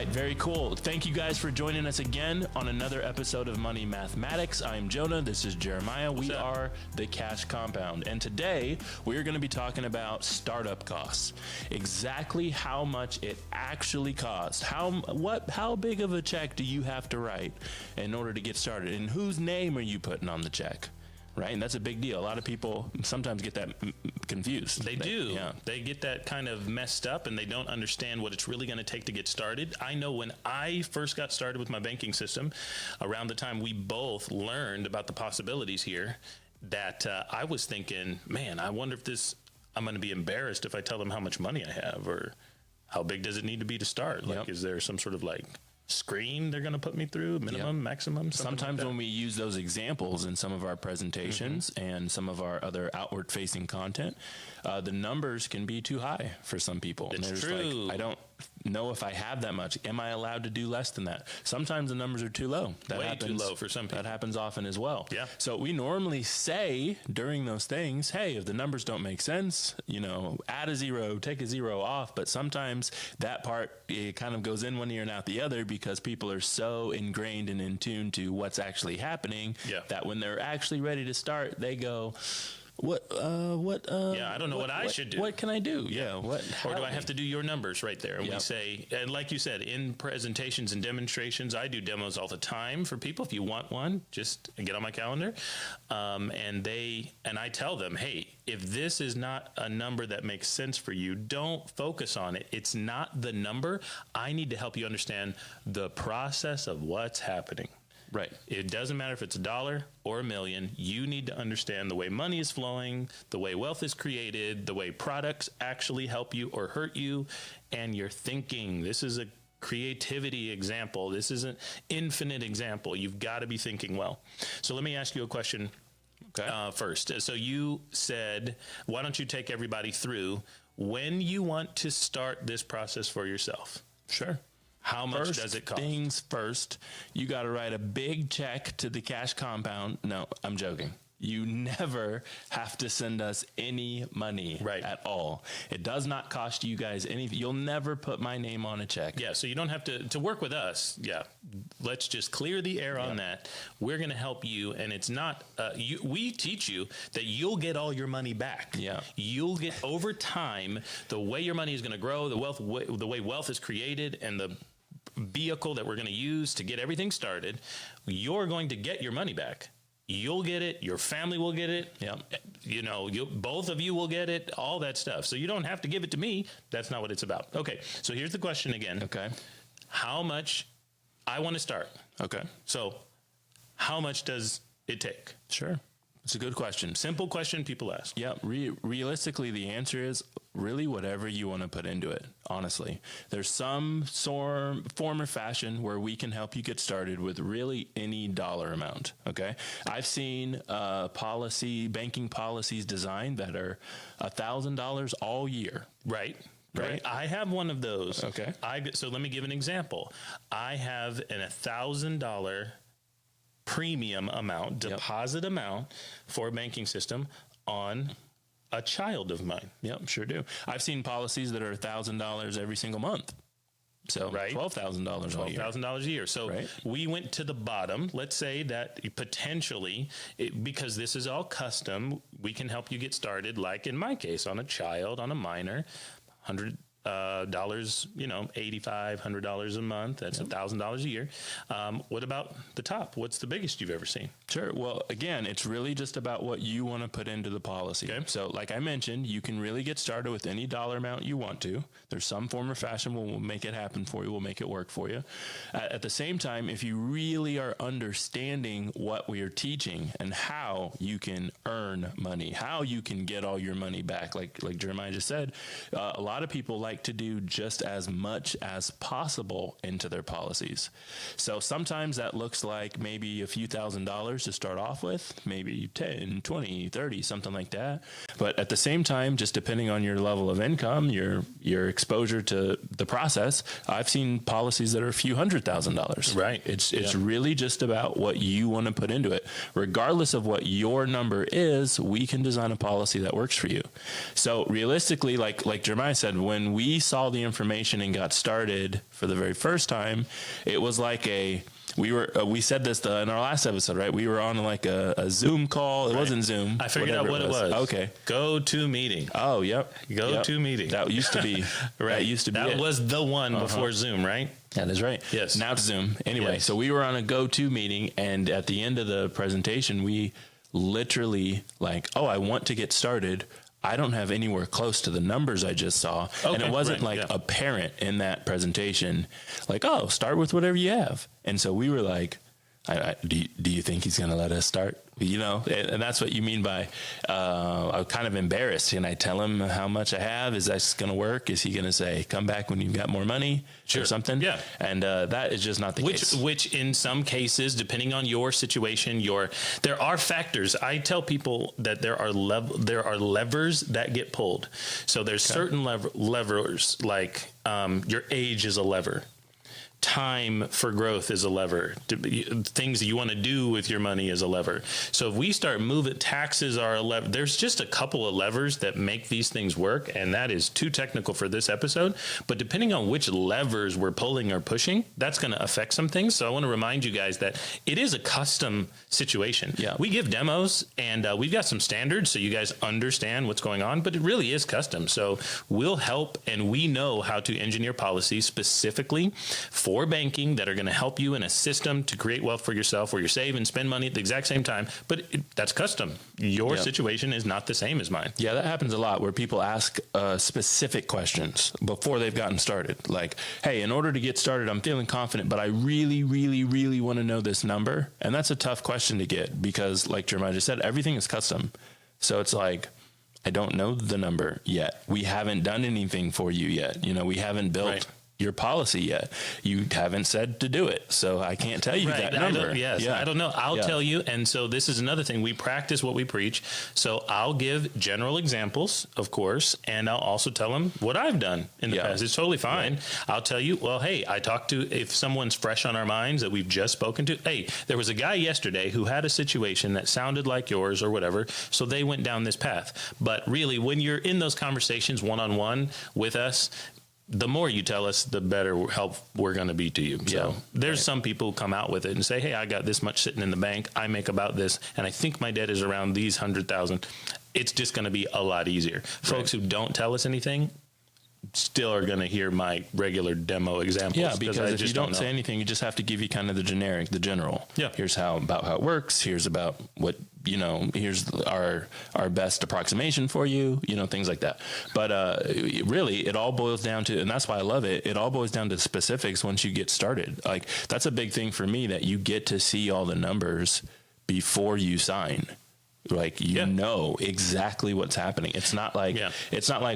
right, very cool. Thank you guys for joining us again on another episode of Money Mathematics. I'm Jonah. This is Jeremiah. We are the Cash Compound. And today we're going to be talking about startup costs. Exactly how much it actually costs. How big of a check do you have to write in order to get started? And whose name are you putting on the check? Right, and that's a big deal. A lot of people sometimes get that confused. They do. Yeah. They get that kind of messed up, and they don't understand what it's really going to take to get started. I know when I first got started with my banking system, around the time we both learned about the possibilities here, that I was thinking, man, I wonder if I'm going to be embarrassed if I tell them how much money I have, or how big does it need to be to start? Like, is there some sort of screen they're going to put me through, minimum, maximum? Sometimes when we use those examples in some of our presentations and some of our other outward facing content, the numbers can be too high for some people. It's true. I don't know if I have that much. Am I allowed to do less than that? Sometimes the numbers are too low. Way too low for some people. That happens often as well. Yeah. So we normally say during those things, hey, if the numbers don't make sense, add a zero, take a zero off. But sometimes that part, it kind of goes in one ear and out the other, because people are so ingrained and in tune to what's actually happening that when they're actually ready to start, they go, I don't know what I should do. What can I do? Or do I have to do your numbers right there? And we say, and like you said, in presentations and demonstrations, I do demos all the time for people. If you want one, just get on my calendar. And I tell them, hey, if this is not a number that makes sense for you, don't focus on it. It's not the number. I need to help you understand the process of what's happening. Right. It doesn't matter if it's $1 or $1 million. You need to understand the way money is flowing, the way wealth is created, the way products actually help you or hurt you, and your thinking. This is a creativity example. This is an infinite example. You've got to be thinking well. So let me ask you a question first. So you said, why don't you take everybody through when you want to start this process for yourself? Sure. How much does it cost? Things first, you got to write a big check to the Cash Compound. No, I'm joking. You never have to send us any money at all. It does not cost you guys anything. You'll never put my name on a check. Yeah, so you don't have to work with us. Yeah, let's just clear the air on that. We're going to help you, and it's not, we teach you that you'll get all your money back. Yeah. You'll get, over time, the way your money is going to grow, the way wealth is created, and the vehicle that we're going to use to get everything started, you're going to get your money back. You'll get it. Your family will get it. Both of you will get it, all that stuff. So you don't have to give it to me. That's not what it's about. Okay. So here's the question again. Okay. How much I want to start. Okay. So how much does it take? Sure. It's a good question. Simple question people ask. Yeah. Realistically, the answer is really whatever you want to put into it, honestly. There's some form or fashion where we can help you get started with really any dollar amount, okay? I've seen banking policies designed that are $1,000 all year. Right. I have one of those. Okay. So let me give an example. I have an $1,000 premium amount, deposit amount for a banking system on a child of mine. Yep, sure do. I've seen policies that are $1,000 every single month. So $12,000 a year. $12,000 a year. So we went to the bottom. Let's say that potentially, because this is all custom, we can help you get started, like in my case, on a child, on a minor, $100, $85, $100 a month. That's $1,000 a year. What about the top? What's the biggest you've ever seen? Sure. Well, again, it's really just about what you want to put into the policy. Okay. So like I mentioned, you can really get started with any dollar amount you want to. There's some form or fashion we'll make it happen for you. We'll make it work for you. At the same time, if you really are understanding what we are teaching and how you can earn money, how you can get all your money back, like Jeremiah just said, a lot of people like to do just as much as possible into their policies. So sometimes that looks like maybe a few $1,000s to start off with, maybe 10, 20, 30, something like that. But at the same time, just depending on your level of income, your exposure to the process, I've seen policies that are a few $100,000. Right. It's really just about what you want to put into it. Regardless of what your number is, we can design a policy that works for you. So realistically, like Jeremiah said, when we we saw the information and got started for the very first time, it was like we said this in our last episode, right? We were on like a Zoom call. It wasn't Zoom. I figured out what it was. Okay. Go-to meeting. Oh, yep. Go-to meeting. That used to be. Right. That used to be That was the one before Zoom, right? That is right. Yes. Now it's Zoom. Anyway, Yes. so we were on a go-to meeting, and at the end of the presentation, we literally like, oh, I want to get started. I don't have anywhere close to the numbers I just saw. Okay, and it wasn't apparent in that presentation, like, oh, start with whatever you have. And so we were like, do you think he's going to let us start? You know, and that's what you mean by, I'm kind of embarrassed. Can I tell him how much I have? Is that going to work? Is he going to say, come back when you've got more money or something? Yeah. And that is just not the case. Which in some cases, depending on your situation, there are factors. I tell people that there are levers that get pulled. So there's certain levers, like your age is a lever. Time for growth is a lever. Things that you want to do with your money is a lever. So if we start moving, taxes are a lever. There's just a couple of levers that make these things work, and that is too technical for this episode. But depending on which levers we're pulling or pushing, that's going to affect some things. So I want to remind you guys that it is a custom situation. Yeah. We give demos, and we've got some standards so you guys understand what's going on, but it really is custom. So we'll help, and we know how to engineer policies specifically for banking that are going to help you in a system to create wealth for yourself where you save and spend money at the exact same time. But that's custom. Your situation is not the same as mine. Yeah, that happens a lot where people ask specific questions before they've gotten started. Like, hey, in order to get started, I'm feeling confident, but I really, really, really want to know this number. And that's a tough question to get because, like Jeremiah just said, everything is custom. So it's like, I don't know the number yet. We haven't done anything for you yet. You know, we haven't built your policy yet. You haven't said to do it. So I can't tell you that number. I don't know. I'll tell you. And so this is another thing. We practice what we preach. So I'll give general examples, of course, and I'll also tell them what I've done in the past. It's totally fine. Right. I'll tell you, well, hey, I talked to, if someone's fresh on our minds that we've just spoken to, hey, there was a guy yesterday who had a situation that sounded like yours or whatever. So they went down this path. But really, when you're in those conversations one-on-one with us, the more you tell us, the better help we're going to be to you. So there's some people who come out with it and say, hey, I got this much sitting in the bank. I make about this. And I think my debt is around these 100,000. It's just going to be a lot easier. Folks who don't tell us anything still are going to hear my regular demo examples. Yeah, because if you don't say anything, you just have to give you kind of the generic, the general. Yeah. Here's about how it works. Here's about what, you know, here's our best approximation for you, you know, things like that. But really, it all boils down to, and that's why I love it, it all boils down to specifics once you get started. Like, that's a big thing for me, that you get to see all the numbers before you sign. Like, you know exactly what's happening. It's not like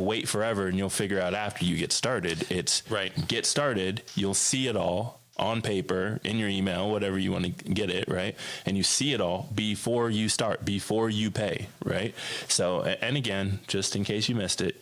wait forever and you'll figure out after you get started. It's get started. You'll see it all on paper, in your email, whatever you want to get it, right? And you see it all before you start, before you pay, right? So, and again, just in case you missed it,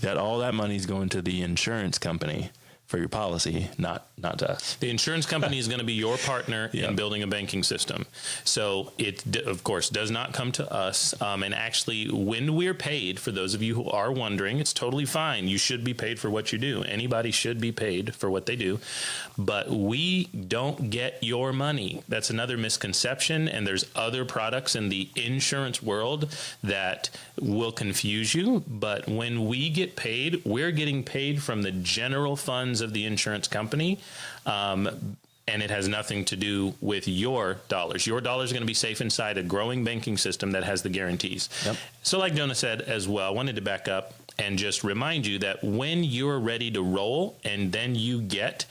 all that money is going to the insurance company for your policy, not to us. The insurance company is going to be your partner in building a banking system. So it, of course, does not come to us. And actually, when we're paid, for those of you who are wondering, it's totally fine. You should be paid for what you do. Anybody should be paid for what they do. But we don't get your money. That's another misconception. And there's other products in the insurance world that will confuse you. But when we get paid, we're getting paid from the general funds of the insurance company, and it has nothing to do with your dollars. Your dollars are going to be safe inside a growing banking system that has the guarantees. Yep. So like Jonah said as well, I wanted to back up and just remind you that when you're ready to roll and then you get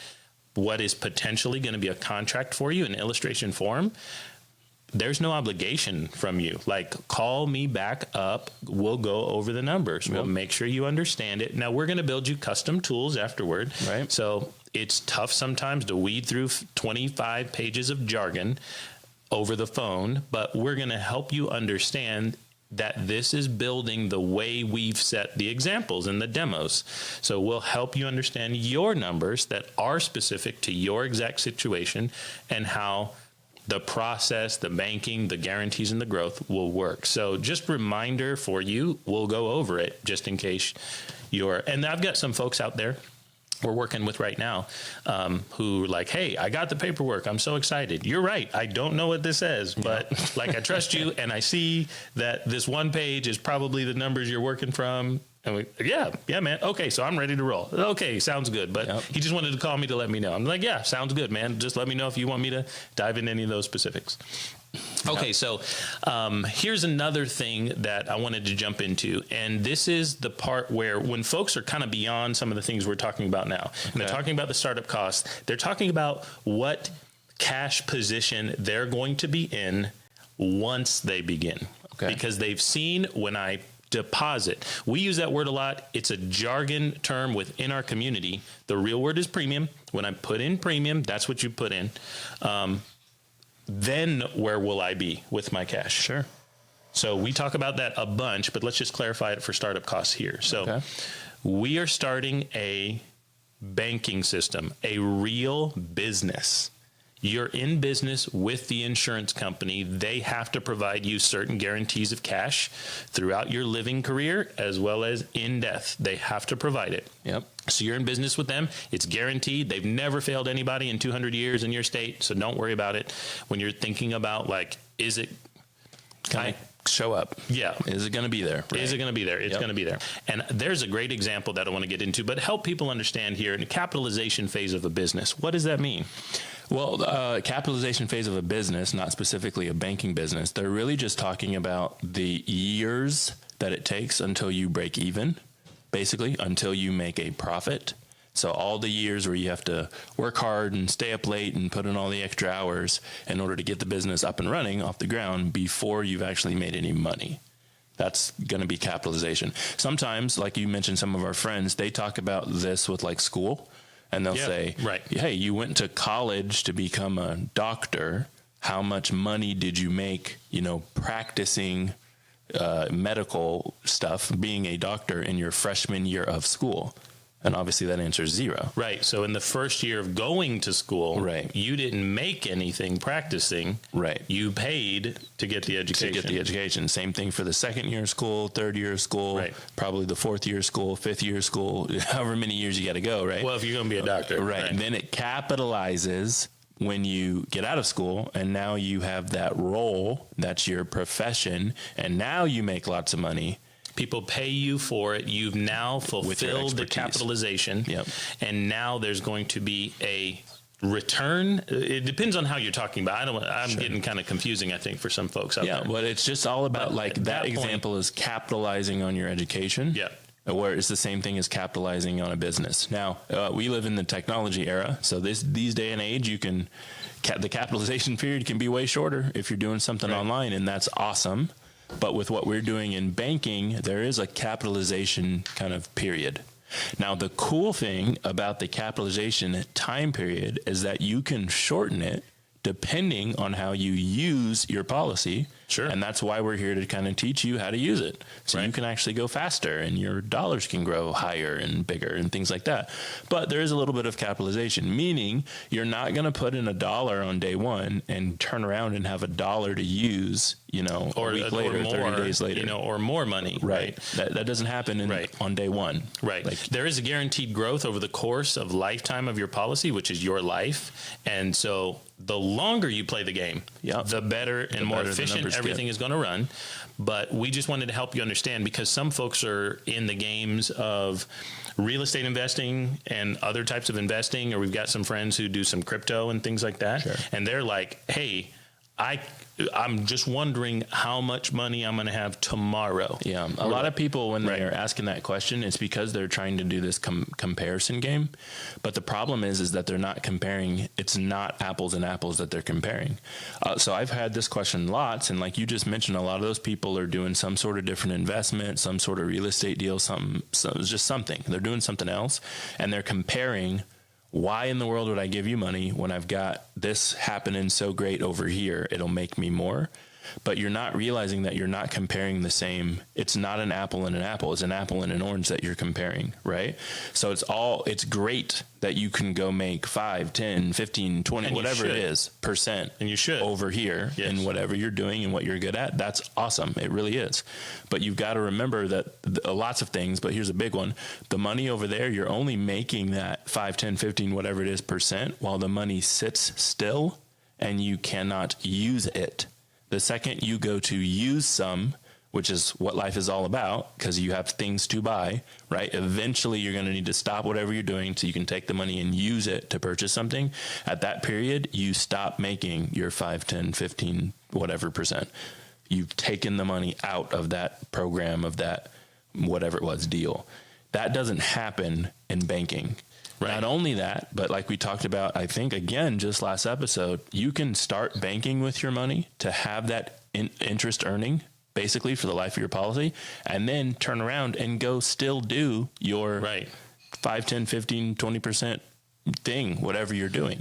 what is potentially going to be a contract for you in illustration form, there's no obligation from you. Like, call me back up. We'll go over the numbers. We'll make sure you understand it. Now, we're going to build you custom tools afterward. Right. So it's tough sometimes to weed through 25 pages of jargon over the phone, but we're going to help you understand that this is building the way we've set the examples and the demos. So we'll help you understand your numbers that are specific to your exact situation and how the process, the banking, the guarantees, and the growth will work. So just reminder for you, we'll go over it just in case and I've got some folks out there we're working with right now who are like, hey, I got the paperwork. I'm so excited. You're right. I don't know what this says, but like I trust you. And I see that this one page is probably the numbers you're working from. And yeah, man. Okay, so I'm ready to roll. Okay, sounds good. But he just wanted to call me to let me know. I'm like, yeah, sounds good, man. Just let me know if you want me to dive into any of those specifics. Okay, so here's another thing that I wanted to jump into, and this is the part where when folks are kind of beyond some of the things we're talking about now, and they're talking about the startup costs, they're talking about what cash position they're going to be in once they begin, because they've seen when I deposit. We use that word a lot. It's a jargon term within our community. The real word is premium. When I put in premium, that's what you put in. Then where will I be with my cash? Sure. So we talk about that a bunch, but let's just clarify it for startup costs here. So we are starting a banking system, a real business. You're in business with the insurance company. They have to provide you certain guarantees of cash throughout your living career as well as in death. They have to provide it. Yep. So you're in business with them. It's guaranteed. They've never failed anybody in 200 years in your state, so don't worry about it. When you're thinking about, like, is it kind of show up? Yeah. Is it going to be there? Right. Is it going to be there? It's going to be there. And there's a great example that I want to get into, but help people understand here in the capitalization phase of a business. What does that mean? Well, capitalization phase of a business, not specifically a banking business, they're really just talking about the years that it takes until you break even, basically, until you make a profit. So all the years where you have to work hard and stay up late and put in all the extra hours in order to get the business up and running off the ground before you've actually made any money. That's going to be capitalization. Sometimes, like you mentioned, some of our friends, they talk about this with like school. And they'll say, hey, you went to college to become a doctor. How much money did you make, practicing medical stuff, being a doctor in your freshman year of school? And obviously that answer is zero. Right. So in the first year of going to school, you didn't make anything practicing. Right. You paid to get the education. Same thing for the second year of school, third year of school, probably the fourth year of school, fifth year of school, however many years you got to go, right? Well, if you're going to be a doctor. Right. And then it capitalizes when you get out of school, and now you have that role, that's your profession, and now you make lots of money. People pay you for it. You've now fulfilled the capitalization. And now there's going to be a return. It depends on how you're talking about. I'm getting kind of confusing, I think, for some folks out there. But it's just all about that example is capitalizing on your education. Where it's the same thing as capitalizing on a business. Now, we live in the technology era, so these day and age, the capitalization period can be way shorter if you're doing something online, and that's awesome. But with what we're doing in banking, there is a capitalization kind of period. Now, the cool thing about the capitalization time period is that you can shorten it depending on how you use your policy. And that's why we're here to kind of teach you how to use it. So you can actually go faster and your dollars can grow higher and bigger and things like that. But there is a little bit of capitalization, meaning you're not going to put in $1 on day one and turn around and have $1 to use, or a week later, more, 30 days later. Or more money. That doesn't happen on day one. There is a guaranteed growth over the course of lifetime of your policy, which is your life. And so the longer you play the game, the better and more efficient everything is going to run. But we just wanted to help you understand, because some folks are in the games of real estate investing and other types of investing, or we've got some friends who do some crypto and things like that. And they're like, hey, I'm just wondering how much money I'm going to have tomorrow. A lot of people, when they're asking that question, it's because they're trying to do this comparison game. But the problem is that they're not comparing. It's not apples and apples that they're comparing. So I've had this question lots. And like you just mentioned, a lot of those people are doing some sort of different investment, some sort of real estate deal, just something. They're doing something else. And they're comparing, why in the world would I give you money when I've got this happening so great over here? It'll make me more. but you're not realizing that you're not comparing the same. It's not an apple and an apple. It's an apple and an orange that you're comparing, right? So it's great that you can go make 5, 10, 15, 20, and whatever it is percent. And you should. Over here in whatever you're doing and what you're good at. That's awesome. It really is. But you've got to remember that lots of things, but here's a big one. The money over there, you're only making that 5, 10, 15, whatever it is percent while the money sits still and you cannot use it. The second you go to use some, which is what life is all about, because you have things to buy, right? Eventually, you're going to need to stop whatever you're doing so you can take the money and use it to purchase something. At that period, you stop making your 5, 10, 15, whatever percent. You've taken the money out of that program, of that whatever it was deal. That doesn't happen in banking. Right. Not only that, but like we talked about, I think, again, just last episode, you can start banking with your money to have that interest earning basically for the life of your policy, and then turn around and go still do your 5, 10, 15, 20% thing, whatever you're doing.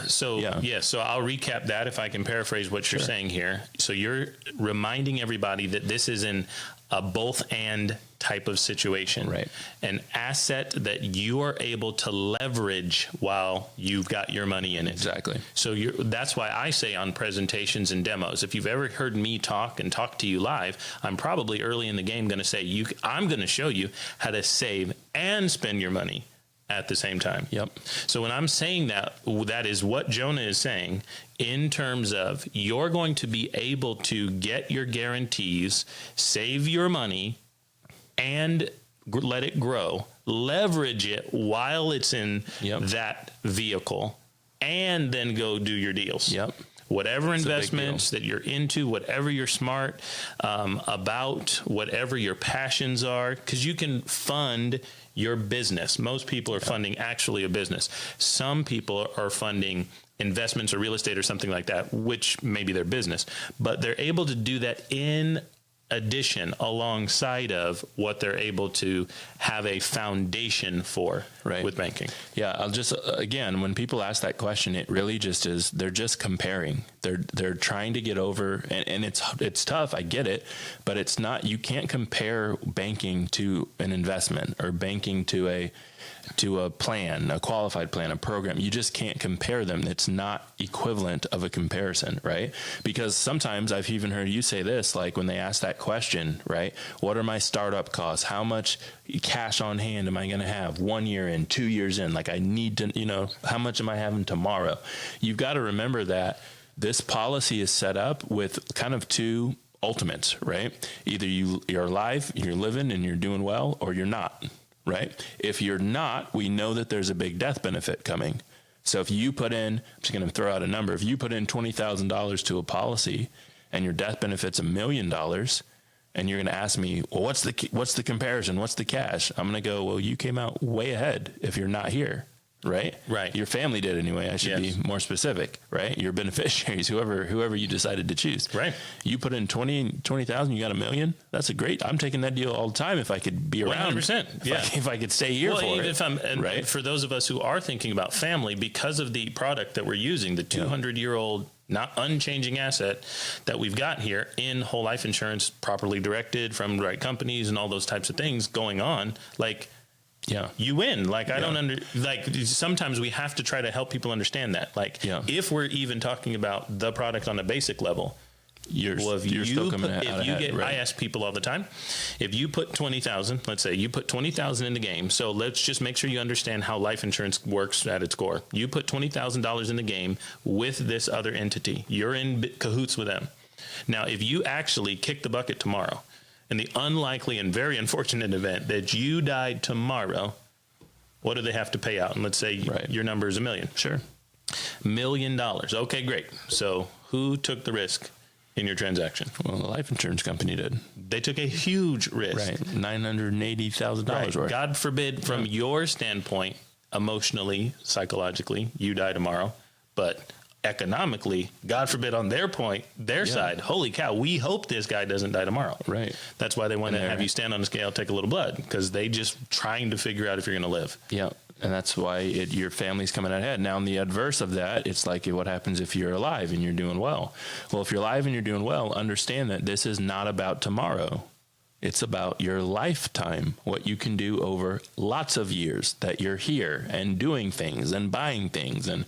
So I'll recap that if I can paraphrase what you're saying here. So you're reminding everybody that this is a both and type of situation, right? An asset that you are able to leverage while you've got your money in it. Exactly. So that's why I say on presentations and demos, if you've ever heard me talk to you live, I'm probably early in the game going to say, I'm going to show you how to save and spend your money at the same time. Yep. So when I'm saying that is what Jonah is saying in terms of you're going to be able to get your guarantees, save your money, and let it grow, leverage it while it's in that vehicle, and then go do your deals. Yep. Whatever investments that you're into, whatever you're smart about, whatever your passions are, because you can fund your business. Most people are funding actually a business. Some people are funding investments or real estate or something like that, which may be their business, but they're able to do that in addition alongside of what they're able to have a foundation for with banking. Yeah, I'll just again, when people ask that question, it really just is they're just comparing. They're trying to get over, and it's tough, I get it, but it's not, you can't compare banking to an investment or banking to a plan, a qualified plan, a program. You just can't compare them. It's not equivalent of a comparison, right? Because sometimes I've even heard you say this, like when they ask that question, right? What are my startup costs? How much cash on hand am I going to have 1 year in, 2 years in? Like I need to, how much am I having tomorrow? You've got to remember that this policy is set up with kind of two ultimates, right? Either you're alive, you're living and you're doing well, or you're not. Right? If you're not, we know that there's a big death benefit coming. So if you put in, I'm just going to throw out a number, if you put in $20,000 to a policy and your death benefit's $1 million, and you're going to ask me, well, what's the comparison? What's the cash? I'm going to go, well, you came out way ahead if you're not here. Right? Right. Your family did anyway. I should be more specific, right? Your beneficiaries, whoever you decided to choose. Right. You put in 20,000, you got $1 million. That's I'm taking that deal all the time if I could be around. 100%. If I could stay here for it. Right. For those of us who are thinking about family, because of the product that we're using, the 200-year-old not unchanging asset that we've got here in whole life insurance, properly directed from the right companies and all those types of things going on, you win. Sometimes we have to try to help people understand that. If we're even talking about the product on a basic level, you're still coming out ahead, right? I ask people all the time, if you put 20,000, let's say you put 20,000 in the game. So let's just make sure you understand how life insurance works at its core. You put $20,000 in the game with this other entity. You're in cahoots with them. Now, if you actually kick the bucket tomorrow, in the unlikely and very unfortunate event that you died tomorrow, what do they have to pay out? And let's say your number is $1 million. Sure. $1 million. Okay, great. So who took the risk in your transaction? Well, the life insurance company did. They took a huge risk. Right. $980,000 worth. God forbid, from your standpoint, emotionally, psychologically, you die tomorrow. But economically, God forbid, on their side, holy cow, we hope this guy doesn't die tomorrow. Right. That's why they want to have you stand on a scale, take a little blood, because they just trying to figure out if you're going to live. Yeah. And that's why your family's coming out ahead. Now, in the adverse of that, it's like, what happens if you're alive and you're doing well? Well, if you're alive and you're doing well, understand that this is not about tomorrow. It's about your lifetime, what you can do over lots of years that you're here and doing things and buying things and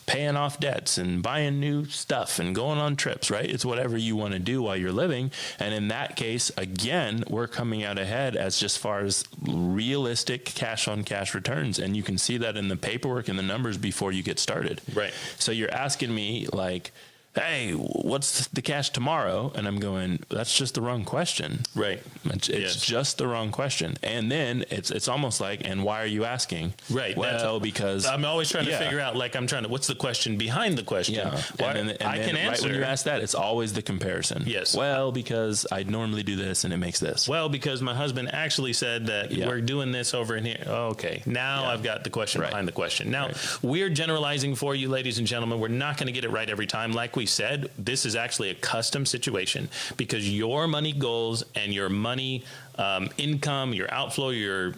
paying off debts and buying new stuff and going on trips, right? It's whatever you want to do while you're living. And in that case, again, we're coming out ahead as just far as realistic cash on cash returns. And you can see that in the paperwork and the numbers before you get started. Right. So you're asking me like, hey, what's the cash tomorrow? And I'm going, that's just the wrong question. Right. It's just the wrong question. And then it's almost like, and why are you asking? Right. Well, because I'm always trying to figure out, like, what's the question behind the question? Yeah. Why, and I can answer. Right when you ask that, it's always the comparison. Yes. Well, because I normally do this and it makes this. Well, because my husband actually said that we're doing this over in here. Oh, okay. Now I've got the question behind the question. Now, we're generalizing for you, ladies and gentlemen. We're not going to get it right every time. Like we said, this is actually a custom situation because your money goals and your money income, your outflow, your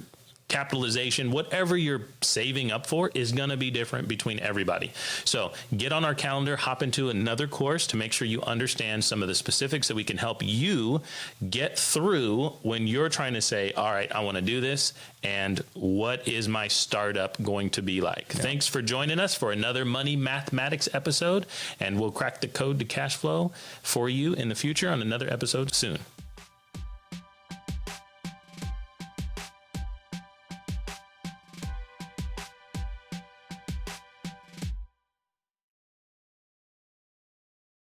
capitalization, whatever you're saving up for is going to be different between everybody. So get on our calendar, hop into another course to make sure you understand some of the specifics that we can help you get through when you're trying to say, all right, I want to do this. And what is my startup going to be like? Yeah. Thanks for joining us for another Money Mathematics episode. And we'll crack the code to cash flow for you in the future on another episode soon.